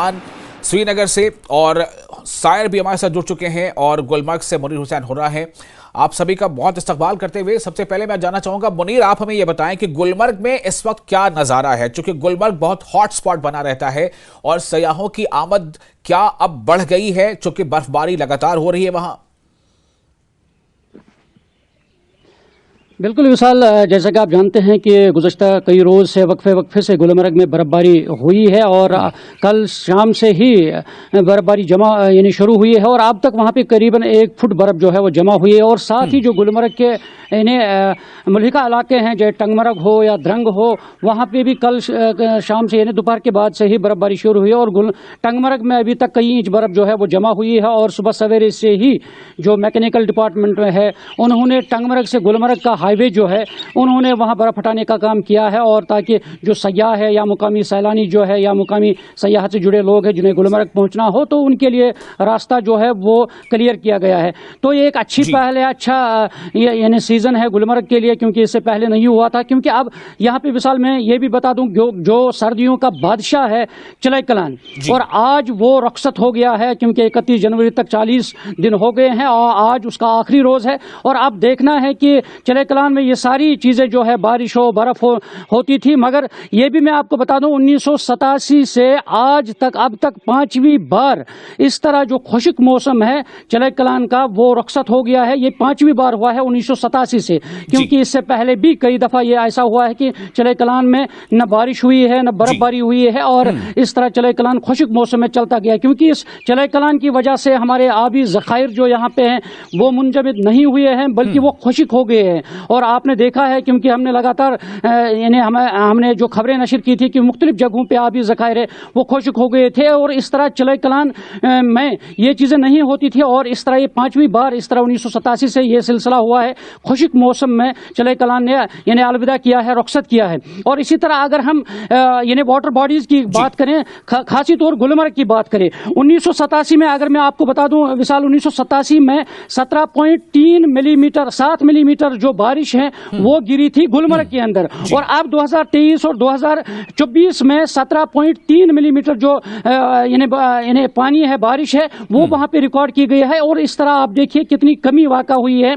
सुल्तान श्री नगर से, और सायर भी हमारे साथ जुड़ चुके हैं, और गुलमर्ग से मुनीर हुसैन हो रहा है। आप सभी का बहुत इस्तकबाल करते हुए सबसे पहले मैं जानना चाहूंगा, मुनीर आप हमें यह बताएं कि गुलमर्ग में इस वक्त क्या नज़ारा है, क्योंकि गुलमर्ग बहुत हॉट स्पॉट बना रहता है और सयाहों की आमद क्या अब बढ़ गई है चूंकि बर्फबारी लगातार हो रही है वहां? बिल्कुल विशाल, जैसा कि आप जानते हैं कि गुज़श्ता कई रोज़ से वक्फे से गुलमर्ग में बर्फ़बारी हुई है और कल शाम से ही बर्फ़बारी जमा यानी शुरू हुई है और अब तक वहाँ पे करीबन 1 फुट बर्फ़ जो है वो जमा हुई है। और साथ ही जो गुलमर्ग के मुल्हिका इलाके हैं, चाहे टंगमर्ग हो या द्रंग हो, वहाँ पे भी कल शाम से यानी दोपहर के बाद से ही बर्फ़बारी शुरू हुई है और टंगमर्ग में अभी तक कई इंच बर्फ़ जो है वो जमा हुई है। और सुबह सवेरे से ही जो मैकेनिकल डिपार्टमेंट में है उन्होंने टंगमर्ग से गुलमर्ग का हाईवे जो है उन्होंने वहां बर्फ हटाने का काम किया है, और ताकि जो सयाह है या मुकामी सैलानी जो है या मुकामी सयाहत से जुड़े लोग हैं जिन्हें गुलमर्ग पहुंचना हो तो उनके लिए रास्ता जो है वो क्लियर किया गया है। तो ये एक अच्छी पहल है, अच्छा यानी सीजन है गुलमर्ग के लिए, क्योंकि इससे पहले नहीं हुआ था। क्योंकि अब यहाँ पे विशाल मैं ये भी बता दूं, जो सर्दियों का बादशाह है चिलई कलान, और आज वो रुखसत हो गया है क्योंकि 31 जनवरी तक 40 दिन हो गए हैं और आज उसका आखिरी रोज है। और अब देखना है कि चिलई कलान में ये सारी चीजें जो है बारिश हो बर्फ होती थी, मगर ये भी मैं आपको बता दूं 1987 से आज तक अब तक 5वीं बार इस तरह जो खुश्क मौसम है चिलई कलान का वो रुखसत हो गया है। ये 5वीं बार हुआ है 1987 से, क्योंकि इससे पहले भी कई दफा ये ऐसा हुआ है कि चिलई कलान में न बारिश हुई है न बर्फबारी हुई है और इस तरह चिलई कलान खुश्क मौसम में चलता गया। क्योंकि इस चिलई कलान की वजह से हमारे आबी ज़खायर जो यहाँ पे हैं वो मुंजमद नहीं हुए हैं बल्कि वो खुश्क हो गए हैं। और आपने देखा है क्योंकि हमने लगातार यानी हमने जो खबरें नशर की थी कि मुख्तलिफ जगहों पे आबी ज़खायर वो खुश्क हो गए थे और इस तरह चिलई कलान में ये चीज़ें नहीं होती थी। और इस तरह ये 5वीं बार इस तरह 1987 से ये सिलसिला हुआ है, खुश्क मौसम में चिलई कलान ने यानी अलविदा किया है, रुखसत किया है। और इसी तरह अगर हम यानी वाटर बॉडीज़ की बात करें, खासी तौर गुलमर्ग की बात करें, 1987 में अगर मैं आपको बता दूं विशाल, 1987 में 17.3 मिलीमीटर 7 मिलीमीटर जो बारिश है वो गिरी थी गुलमर्ग के अंदर। और अब 2023 और 2024 में 17.3 मिलीमीटर जो यानी पानी है, बारिश है, वो वहां पे रिकॉर्ड की गई है। और इस तरह आप देखिए कितनी कमी वाक़ा हुई है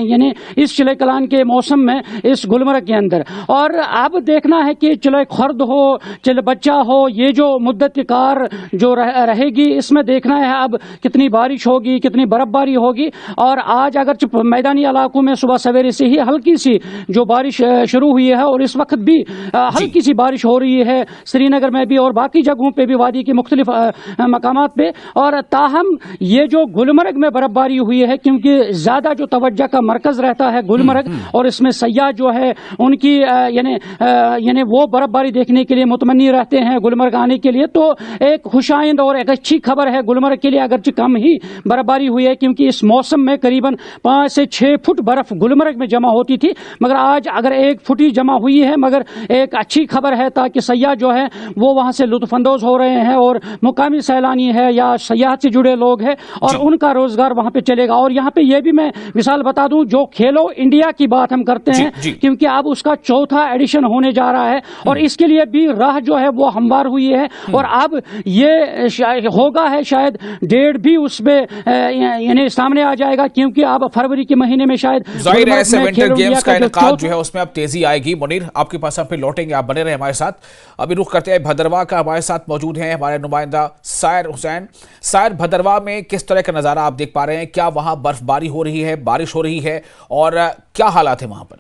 यानी इस चिलई कलान के मौसम में इस गुलमर्ग के अंदर। और अब देखना है कि चिलई खुर्द हो, चिलई बच्चा हो, ये जो मुद्दत के कार जो रहेगी इसमें देखना है अब कितनी बारिश होगी, कितनी बर्फबारी होगी। और आज अगर मैदानी इलाकों में सुबह सवेरे से ही हल्की सी जो बारिश शुरू हुई है और इस वक्त भी हल्की सी बारिश हो रही है श्रीनगर में भी और बाकी जगहों पे भी वादी के मुख्तलिफ मकामात पे। और ताहम ये जो गुलमर्ग में बर्फबारी हुई है क्योंकि ज़्यादा जो तवज्जो का मरकज़ रहता है गुलमर्ग और इसमें सयाह जो है उनकी यानी वो बर्फबारी देखने के लिए मुतमन्नी रहते हैं गुलमर्ग आने के लिए। तो एक खुशाइंद और एक अच्छी खबर है गुलमर्ग के लिए, अगरचे कम ही बर्फबारी हुई है क्योंकि इस मौसम में करीबन 5 से 6 फुट बर्फ गुलमर्ग में जमा होती थी, मगर आज अगर 1 फुट ही जमा हुई है। मगर एक अच्छी खबर है ताकि सयाह जो है वो वहां से लुत्फानंदोज हो रहे हैं और मुकामी सैलानी है या सयाहत से जुड़े लोग हैं और उनका रोजगार वहां पे चलेगा। और यहाँ पे ये भी मैं मिसाल बता दूं, जो खेलो इंडिया की बात हम करते हैं क्योंकि अब उसका 4था एडिशन होने जा रहा है और इसके लिए भी राह जो है वो हमवार हुई है। और अब ये होगा है शायद डेट भी उसमें यानी सामने आ जाएगा क्योंकि अब फरवरी के महीने में शायद जाहिर है विंटर गेम्स का इनेकाद जो है उसमें अब तेजी आएगी। मुनीर आपके पास हम फिर लौटेंगे, आप बने रहे हमारे साथ। अभी रुख करते हैं भदरवा का, हमारे साथ मौजूद हैं हमारे नुमाइंदा सायर हुसैन। सायर, भदरवा में किस तरह का नज़ारा आप देख पा रहे हैं? क्या वहां बर्फबारी हो रही है, बारिश हो रही है और क्या हालात है वहां पर?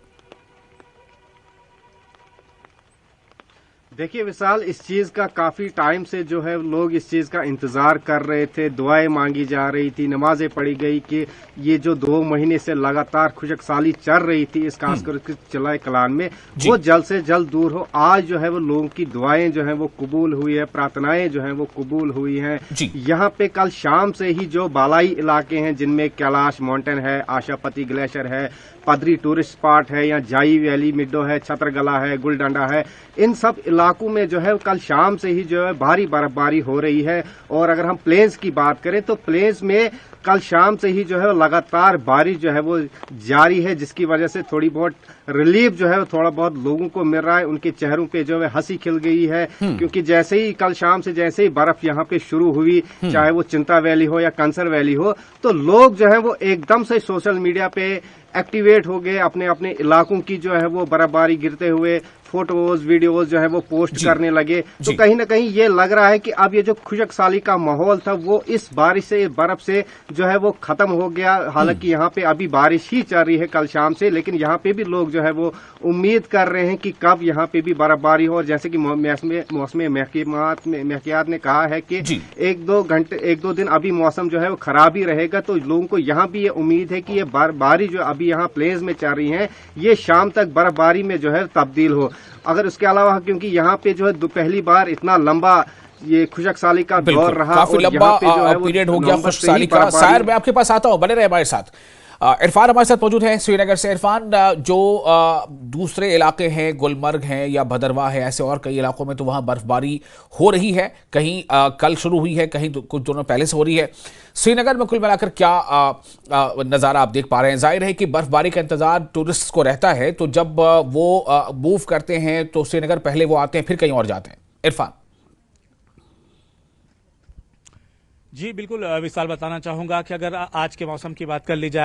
देखिए विशाल, इस चीज़ का काफ़ी टाइम से जो है लोग इस चीज़ का इंतज़ार कर रहे थे, दुआएं मांगी जा रही थी, नमाजें पढ़ी गई कि ये जो 2 महीने से लगातार खुशकसाली चल रही थी इस खासकर चिलई कलान में वो जल्द से जल्द दूर हो। आज जो है वो लोगों की दुआएं जो है वो कबूल हुई है, प्रार्थनाएं जो है वो कबूल हुई हैं। यहाँ पे कल शाम से ही जो बालाई इलाके हैं जिनमें कैलाश माउंटेन है, आशापति ग्लेशियर है, पदरी टूरिस्ट स्पॉट है, या जाई वैली मिड्डो है, छतरगला है, गुलडंडा है, इन सब इलाकों इलाकों में जो है कल शाम से ही जो है भारी बर्फबारी हो रही है। और अगर हम प्लेन्स की बात करें तो प्लेन्स में कल शाम से ही जो है लगातार बारिश जो है वो जारी है, जिसकी वजह से थोड़ी बहुत रिलीफ जो है वो थोड़ा बहुत लोगों को मिल रहा है। उनके चेहरों पे जो है हंसी खिल गई है, क्योंकि जैसे ही कल शाम से जैसे ही बर्फ यहाँ पे शुरू हुई, चाहे वो चिंता वैली हो या कंसर वैली हो, तो लोग जो है वो एकदम से सोशल मीडिया पे एक्टिवेट हो गए, अपने अपने इलाकों की जो है वो बर्फबारी गिरते हुए फोटोज वीडियोज जो है वो पोस्ट करने लगे। तो कहीं ना कहीं ये लग रहा है कि अब ये जो खुशक साली का माहौल था वो इस बारिश से, इस बर्फ से जो है वो खत्म हो गया। हालांकि यहाँ पे अभी बारिश ही चल रही है कल शाम से, लेकिन यहाँ पे भी लोग जो है वो उम्मीद कर रहे हैं कि कब यहाँ पे भी बर्फबारी हो। और जैसे कि मौसम महकियात ने कहा है कि एक दो दिन अभी मौसम जो है वो खराब ही रहेगा, तो लोगों को यहाँ भी ये उम्मीद है कि ये बारिश जो अभी यहाँ प्लेन्स में चल रही है ये शाम तक बर्फबारी में जो है तब्दील हो। अगर उसके अलावा क्योंकि यहाँ पे जो है पहली बार इतना लंबा ये खुशक साली का दौर रहा, काफी लंबा पीरियड हो गया खुशक साली का। शायर मैं आपके पास आता हूं, बने रहे हमारे साथ। इरफान हमारे साथ मौजूद है श्रीनगर से। इरफान, जो दूसरे इलाके हैं, गुलमर्ग हैं या भदरवा है, ऐसे और कई इलाकों में तो वहां बर्फबारी हो रही है, कहीं कल शुरू हुई है, कहीं कुछ दिनों पहले से हो रही है। श्रीनगर में कुल मिलाकर क्या नज़ारा आप देख पा रहे हैं? जाहिर है कि बर्फबारी का इंतजार टूरिस्ट को रहता है, तो जब वो मूव करते हैं तो श्रीनगर पहले वो आते हैं, फिर कहीं और जाते हैं। इरफान जी बिल्कुल विशाल, बताना चाहूंगा कि अगर आज के मौसम की बात कर ली जाए